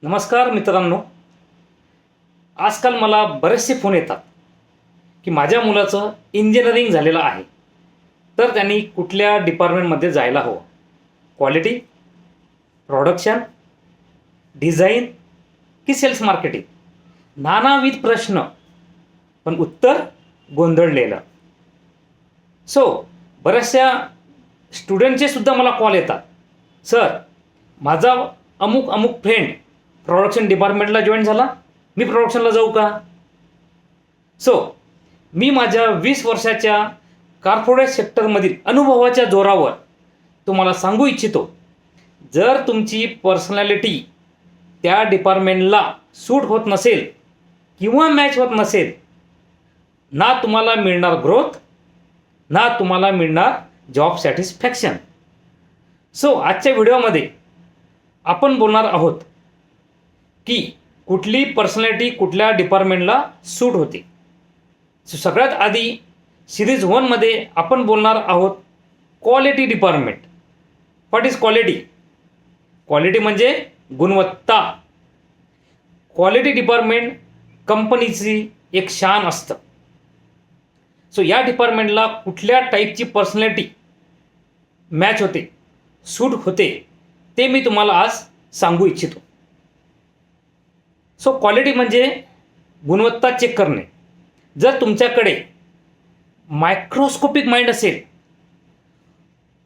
नमस्कार मित्रांनो. आजकाल मला बरेचसे फोन येतात की माझ्या मुलाचं इंजिनिअरिंग झालेलं आहे, तर त्यांनी कुठल्या डिपार्टमेंटमध्ये जायला हवं. क्वालिटी, प्रोडक्शन, डिझाईन की सेल्स मार्केटिंग. नानाविध प्रश्न, पण उत्तर गोंधळलेलं. बऱ्याचशा स्टुडंटचे सुद्धा मला कॉल येतात, सर माझा अमुक अमुक फ्रेंड प्रोडक्शन डिपार्टमेंटला जॉईन झाला, मी प्रोडक्शनला जाऊ का? मी माझ्या 20 वर्षाच्या कॉर्पोरेट सेक्टरमधील अनुभवाच्या जोरावर तुम्हाला सांगू इच्छितो, जर तुमची पर्सनॅलिटी त्या डिपार्टमेंटला सूट होत नसेल किंवा मॅच होत नसेल, ना तुम्हाला मिळणार ग्रोथ, ना तुम्हाला मिळणार जॉब सॅटिस्फॅक्शन. आजच्या व्हिडिओमध्ये आपण बोलणार आहोत की कुठली पर्सनॅलिटी कुठल्या डिपार्टमेंटला सूट होते. सगळ्यात आधी सिरीज 1मध्ये आपण बोलणार आहोत quality department. What is quality? Quality म्हणजे गुणवत्ता. क्वालिटी डिपार्टमेंट कंपनीची एक शान असतं. या डिपार्टमेंटला कुठल्या टाईपची पर्सनॅलिटी मॅच होते, सूट होते, ते मी तुम्हाला आज सांगू इच्छितो. क्वालिटी म्हणजे गुणवत्ता चेक करणे. जर तुमच्याकडे मायक्रोस्कोपिक माइंड असेल,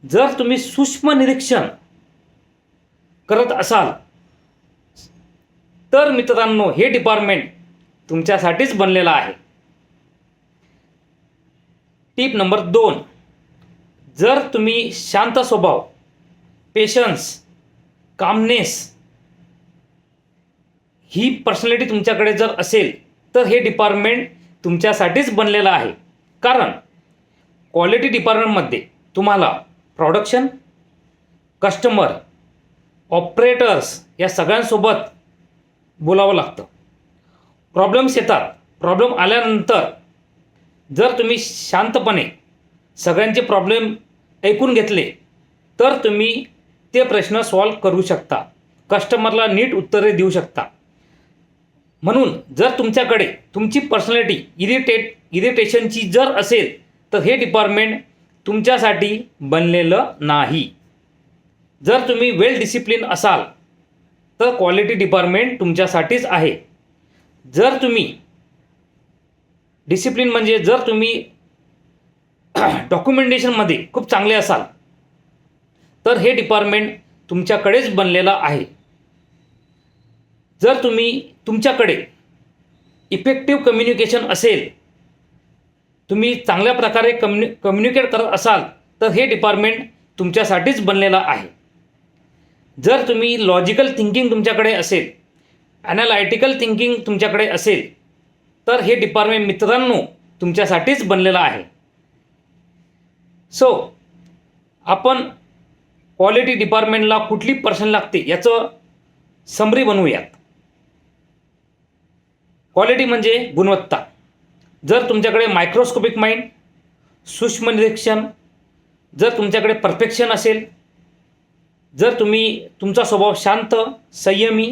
जर तुम्ही सूक्ष्म निरीक्षण करत असाल, तर मित्रांनो हे डिपार्टमेंट तुमच्यासाठीच बनलेलं आहे. टिप नंबर 2, जर तुम्ही शांत स्वभाव, पेशन्स, कामनेस ही पर्सनॅलिटी तुमच्याकडे जर असेल, तर हे डिपार्टमेंट तुमच्यासाठीच बनलेलं आहे. कारण क्वालिटी डिपार्टमेंटमध्ये तुम्हाला प्रोडक्शन, कस्टमर, ऑपरेटर्स या सगळ्यांसोबत बोलावं लागतं. प्रॉब्लेम्स येतात. प्रॉब्लेम आल्यानंतर जर तुम्ही शांतपणे सगळ्यांचे प्रॉब्लेम ऐकून घेतले, तर तुम्ही ते प्रश्न सॉल्व करू शकता, कस्टमरला नीट उत्तरे देऊ शकता. म्हणून जर तुमच्याकडे तुमची पर्सनॅलिटी इरिटेशनची जर असेल, तर हे डिपार्टमेंट तुमच्यासाठी बनलेलं नाही. जर तुम्ही वेल डिसिप्लिन असाल, तर क्वालिटी डिपार्टमेंट तुमच्यासाठीच आहे. जर तुम्ही डिसिप्लिन म्हणजे जर तुम्ही डॉक्युमेंटेशनमध्ये खूप चांगले असाल, तर हे डिपार्टमेंट तुमच्याकडेच बनलेलं आहे. जर तुमच्याकडे इफेक्टिव्ह कम्युनिकेशन असेल, तुम्ही चांगल्या प्रकारे कम्युनिकेट करत असाल, तर हे डिपार्टमेंट तुमच्यासाठीच बनलेलं आहे. जर तुम्ही लॉजिकल थिंकिंग तुमच्याकडे असेल, ॲनालायटिकल थिंकिंग तुमच्याकडे असेल, तर हे डिपार्टमेंट मित्रांनो तुमच्यासाठीच बनलेलं आहे. आपण क्वालिटी डिपार्टमेंटला कुठली पर्सन लागते याचं समरी बनवूयात. क्वालिटी म्हणजे गुणवत्ता. जर तुमच्याकडे मायक्रोस्कोपिक माइंड, सूक्ष्म निरीक्षण, जर तुमच्याकडे परफेक्शन असेल, जर तुमचा स्वभाव शांत, संयमी,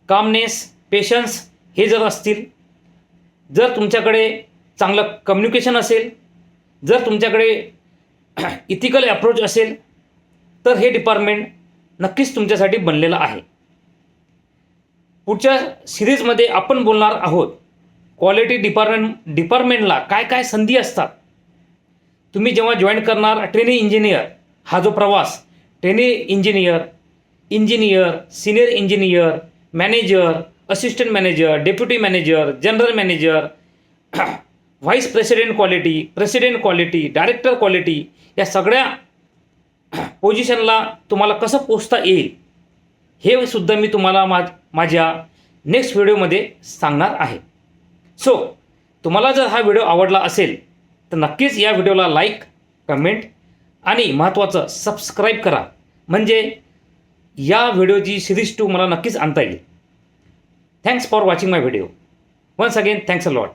कामनेस, पेशन्स हे जर असतील, जर तुमच्याकडे चांगलं कम्युनिकेशन असेल, जर तुमच्याकडे इथिकल अप्रोच असेल, तर हे डिपार्टमेंट नक्कीच तुमच्यासाठी बनलेलं आहे. पुढच्या सिरीजमध्ये आपण बोलणार आहोत क्वालिटी डिपार्टमेंटला काय काय संधी असतात. तुम्ही जेव्हा जॉईन करणार ट्रेनी इंजिनियर हा जो प्रवास, trainee engineer, senior engineer, manager, assistant manager, deputy manager, general manager, vice president quality, president quality, director quality, या सगळ्या पोझिशनला तुम्हाला कसं पोचता येईल, हे सुद्धा मी तुम्हाला माझ्या नेक्स्ट व्हिडिओमध्ये सांगणार आहे. तुम्हाला जर हा व्हिडिओ आवडला असेल, तर नक्कीच या व्हिडिओला लाईक, कमेंट आणि महत्त्वाचं सबस्क्राईब करा, म्हणजे या व्हिडिओची सिरीज 2 मला नक्कीच आणता येईल. Thanks for watching my video. Once again thanks a lot.